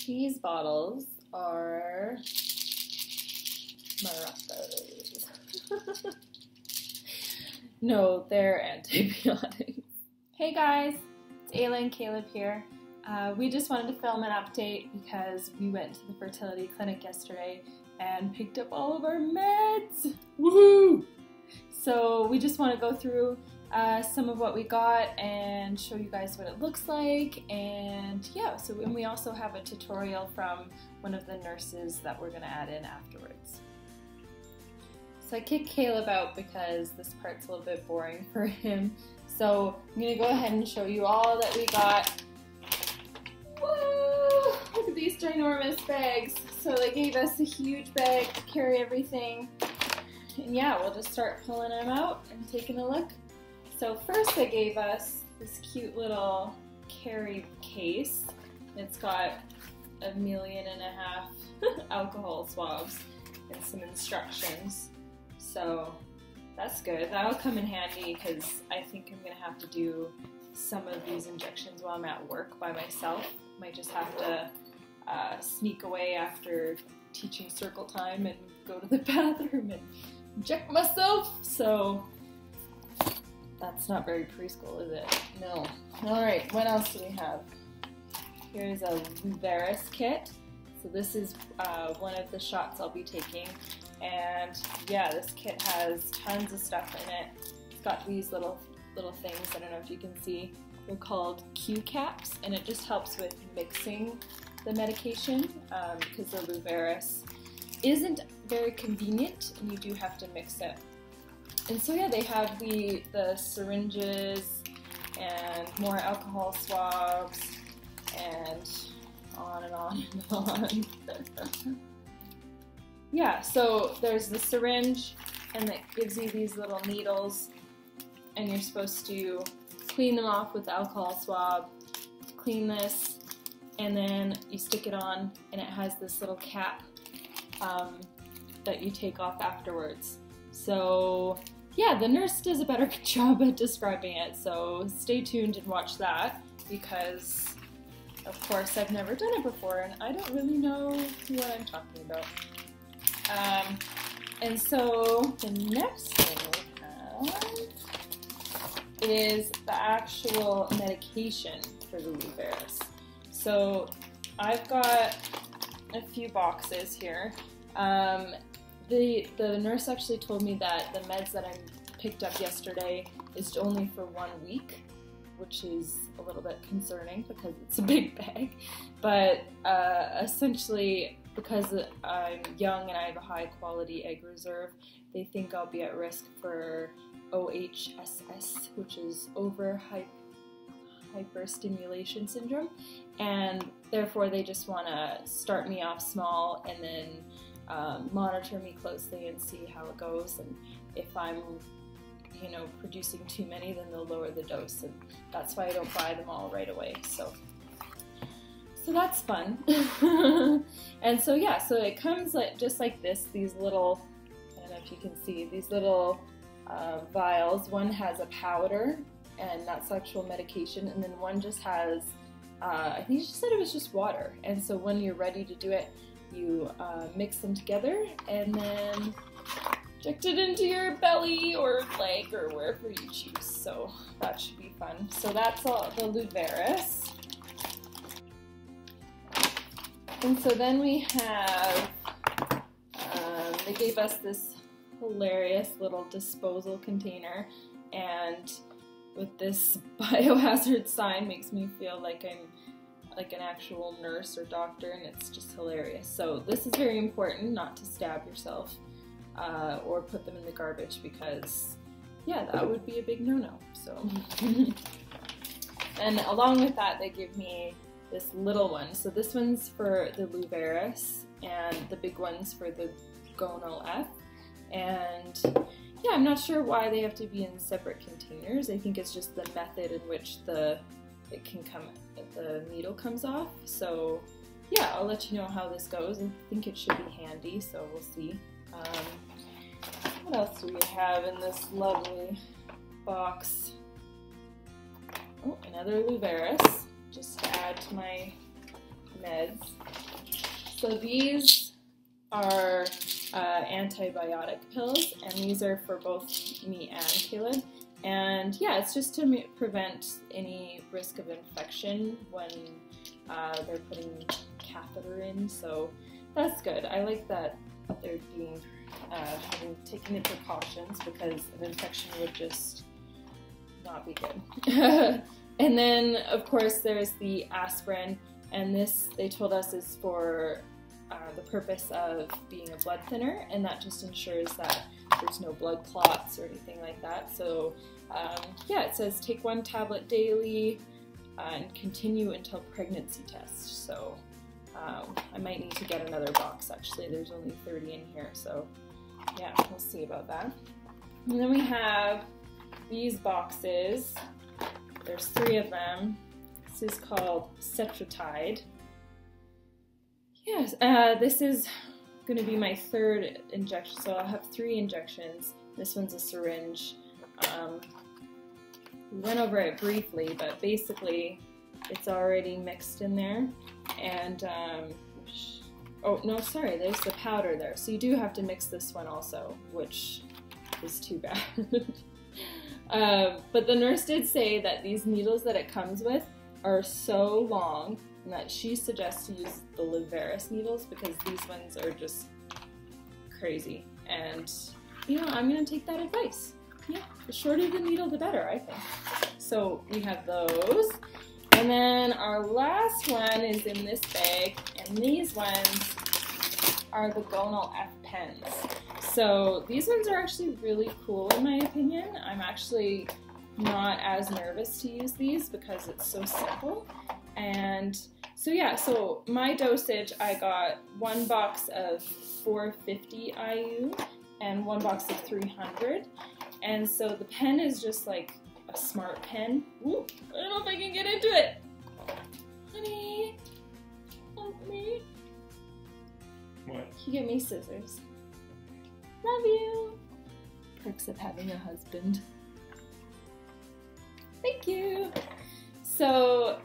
cheese bottles are maracas. No, they're antibiotics. Hey guys, it's Ayla and Caleb here. We just wanted to film an update because we went to the fertility clinic yesterday and picked up all of our meds. Woohoo! So we just want to go through some of what we got and show you guys what it looks like, and yeah, and we also have a tutorial from one of the nurses that we're going to add in afterwards. So I kicked Caleb out because this part's a little bit boring for him, so I'm going to go ahead and show you all that we got. Woo! Look at these ginormous bags. So they gave us a huge bag to carry everything, and yeah, we'll just start pulling them out and taking a look. So first they gave us this cute little carry case. It's got 1.5 million alcohol swabs and some instructions. So that's good. That'll come in handy because I think I'm gonna have to do some of these injections while I'm at work by myself. Might just have to sneak away after teaching circle time and go to the bathroom and inject myself. So that's not very preschool, is it? No. Alright, what else do we have? Here's a Luveris kit. So this is one of the shots I'll be taking. And yeah, this kit has tons of stuff in it. It's got these little things, I don't know if you can see. They're called Q caps, and it just helps with mixing the medication because the Luveris isn't very convenient and you do have to mix it. And so yeah, they have the syringes and more alcohol swabs and on and on and on. Yeah, so there's the syringe, and it gives you these little needles, and you're supposed to clean them off with the alcohol swab, clean this, and then you stick it on, and it has this little cap that you take off afterwards. So yeah, the nurse does a better job at describing it, so stay tuned and watch that, because of course I've never done it before and I don't really know what I'm talking about. And so the next thing we have is the actual medication for the Luveris. So I've got a few boxes here. The nurse actually told me that the meds that I picked up yesterday is only for 1 week, which is a little bit concerning because it's a big bag. But essentially, because I'm young and I have a high quality egg reserve, they think I'll be at risk for OHSS, which is hyperstimulation syndrome, and therefore they just want to start me off small and then monitor me closely and see how it goes, and if I'm producing too many, then they'll lower the dose, and that's why I don't buy them all right away. So that's fun. And so yeah, so it comes just like this, these little, I don't know if you can see, these little vials. One has a powder, and that's actual medication, and then one just has, I think she said it was just water. And so when you're ready to do it, you mix them together and then inject it into your belly or leg or wherever you choose. So that should be fun. So that's all the Luveris. And so then we have, they gave us this hilarious little disposal container, and with this biohazard sign makes me feel like I'm like an actual nurse or doctor, and it's just hilarious. So this is very important, not to stab yourself or put them in the garbage, because yeah, that would be a big no-no. So and along with that, they give me this little one. So this one's for the Luveris, and the big one's for the Gonal F. And yeah, I'm not sure why they have to be in separate containers. I think it's just the method in which the needle comes off. So yeah, I'll let you know how this goes. I think it should be handy, so we'll see. What else do we have in this lovely box? Oh, another Luveris, just to add to my meds. So these are antibiotic pills, and these are for both me and Caleb. And yeah, it's just to prevent any risk of infection when they're putting catheter in, so that's good. I like that they're being taking the precautions, because an infection would just not be good. And then of course there's the aspirin, and this, they told us, is for the purpose of being a blood thinner, and that just ensures that there's no blood clots or anything like that. So yeah, it says take 1 tablet daily and continue until pregnancy test. So I might need to get another box actually. There's only 30 in here, so yeah, we'll see about that. And then we have these boxes. There's 3 of them. This is called Cetratide. Yes, this is going to be my 3rd injection, so I'll have 3 injections. This one's a syringe. We went over it briefly, but basically it's already mixed in there. And oh no, sorry, there's the powder there. So you do have to mix this one also, which is too bad. But the nurse did say that these needles that it comes with are so long, and that she suggests to use the Liveris needles, because these ones are just crazy. And you know, I'm gonna take that advice. Yeah, the shorter the needle, the better, I think. So we have those. And then our last one is in this bag, and these ones are the Gonal F pens. So these ones are actually really cool in my opinion. I'm actually not as nervous to use these because it's so simple. And so yeah, so my dosage, I got 1 box of 450 IU and 1 box of 300. And so the pen is just like a smart pen. Ooh, I don't know if I can get into it. Honey, help me. What? Can you get me scissors? Love you. Perks of having a husband. Thank you. So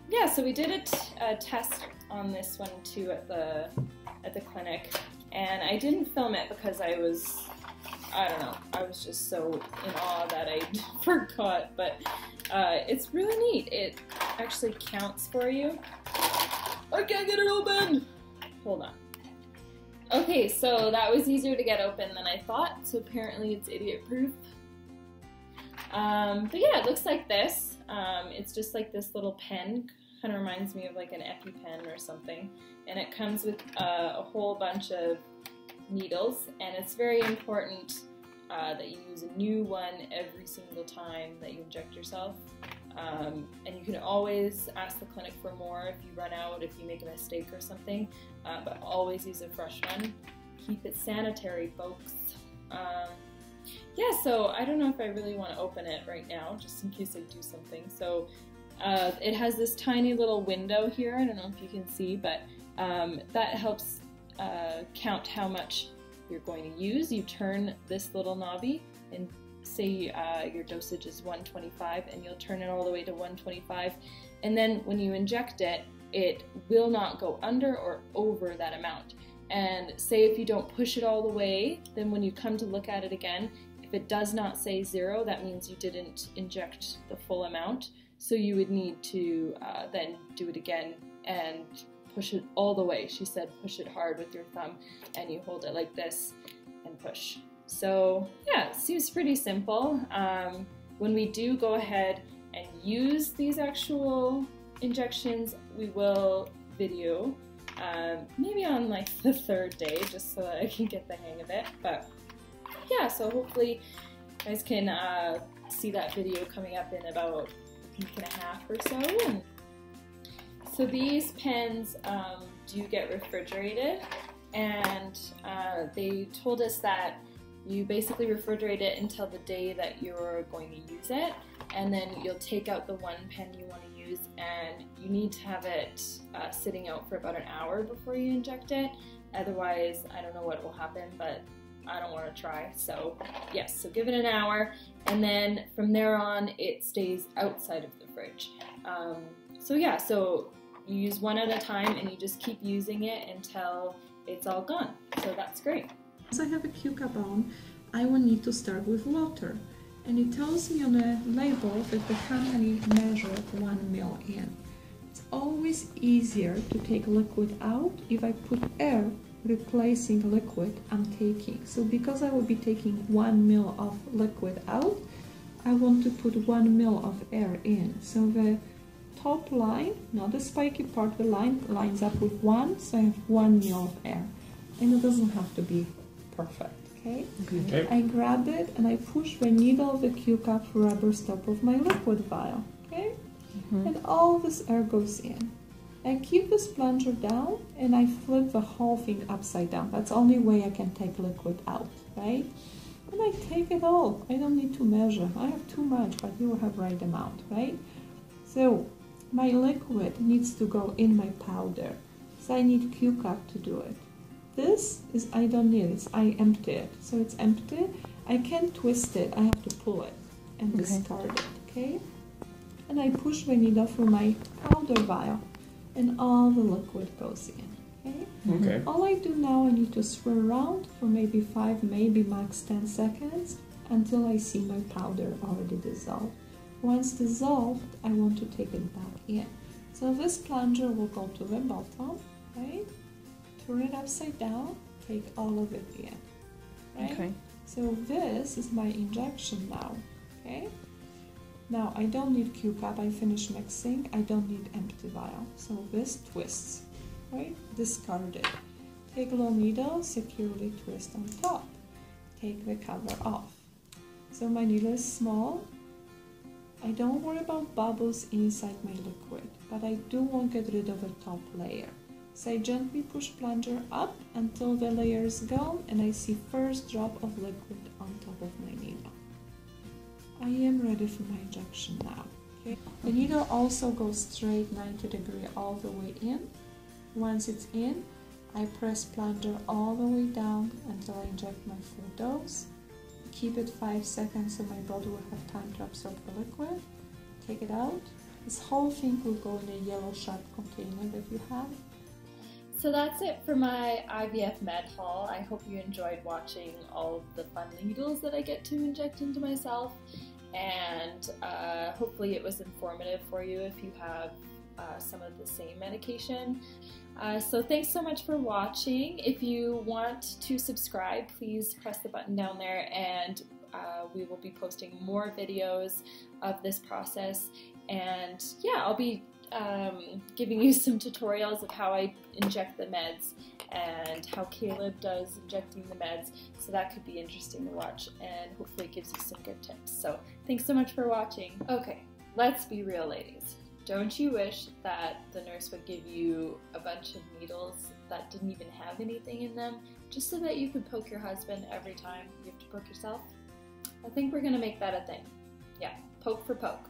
yeah, so we did a test on this one too at the clinic, and I didn't film it because I don't know, I was just so in awe that I forgot, but it's really neat. It actually counts for you. I can't get it open! Hold on. Okay, so that was easier to get open than I thought, so apparently it's idiot-proof. But yeah, it looks like this. It's just like this little pen, kind of reminds me of like an EpiPen or something, and it comes with a whole bunch of needles, and it's very important that you use a new one every single time that you inject yourself. And you can always ask the clinic for more if you run out, if you make a mistake or something, but always use a fresh one. Keep it sanitary, folks. Yeah, so I don't know if I really want to open it right now, just in case I do something. So it has this tiny little window here. I don't know if you can see, but that helps count how much you're going to use. You turn this little knobby and say your dosage is 125, and you'll turn it all the way to 125. And then when you inject it, it will not go under or over that amount. And say if you don't push it all the way, then when you come to look at it again, if it does not say 0, that means you didn't inject the full amount. So you would need to then do it again and push it all the way. She said push it hard with your thumb, and you hold it like this and push. So yeah, it seems pretty simple. When we do go ahead and use these actual injections, we will video, maybe on like the 3rd day, just so that I can get the hang of it. But yeah, so hopefully you guys can see that video coming up in about a week and a half or so. And so these pens do get refrigerated, and they told us that you basically refrigerate it until the day that you're going to use it, and then you'll take out the one pen you want to use, and you need to have it sitting out for about an hour before you inject it. Otherwise, I don't know what will happen, but I don't want to try. So yes, so give it an hour, and then from there on it stays outside of the fridge. So yeah, so you use one at a time and you just keep using it until it's all gone. So that's great. As I have a Q cup on, I will need to start with water. And it tells me on the label that the company measured 1 ml in. It's always easier to take liquid out if I put air replacing liquid I'm taking. So because I will be taking 1 ml of liquid out, I want to put 1 ml of air in. So the top line, not the spiky part, the line lines up with 1, so I have 1 ml of air. And it doesn't have to be perfect, okay? Okay. I grab it and I push the needle of the Q cup rubber stop of my liquid vial, okay? And all this air goes in. I keep this plunger down and I flip the whole thing upside down. That's the only way I can take liquid out, right? And I take it all. I don't need to measure. I have too much, but you will have right amount, right? So my liquid needs to go in my powder. So I need Q cup to do it. This is, I don't need it, I empty it. So it's empty. I can't twist it, I have to pull it and discard it, okay? And I push the needle through my powder vial and all the liquid goes in, okay? Okay. All I do now, I need to swirl around for maybe 5, maybe max 10 seconds until I see my powder already dissolved. Once dissolved, I want to take it back in. So this plunger will go to the bottom, right? Turn it upside down, take all of it in, right? Okay. So this is my injection now, okay? Now I don't need Q cup, I finish mixing, I don't need empty vial. So this twists, right? Discard it. Take a little needle, securely twist on top. Take the cover off. So my needle is small. I don't worry about bubbles inside my liquid, but I do want to get rid of the top layer. So I gently push plunger up until the layer is gone and I see first drop of liquid on top of my needle. I am ready for my injection now. Okay. The needle also goes straight 90 degrees all the way in. Once it's in, I press plunger all the way down until I inject my full dose. Keep it 5 seconds so my body will have time to absorb the liquid. Take it out. This whole thing will go in a yellow sharp container that you have. So that's it for my IVF med haul. I hope you enjoyed watching all of the fun needles that I get to inject into myself, and hopefully it was informative for you if you have some of the same medication. So thanks so much for watching. If you want to subscribe, please press the button down there, and we will be posting more videos of this process. And yeah, I'll be giving you some tutorials of how I inject the meds and how Caleb does injecting the meds, so that could be interesting to watch, and hopefully it gives you some good tips. So thanks so much for watching. Okay, let's be real, ladies. Don't you wish that the nurse would give you a bunch of needles that didn't even have anything in them, just so that you could poke your husband every time you have to poke yourself? I think we're gonna make that a thing. Yeah, poke for poke.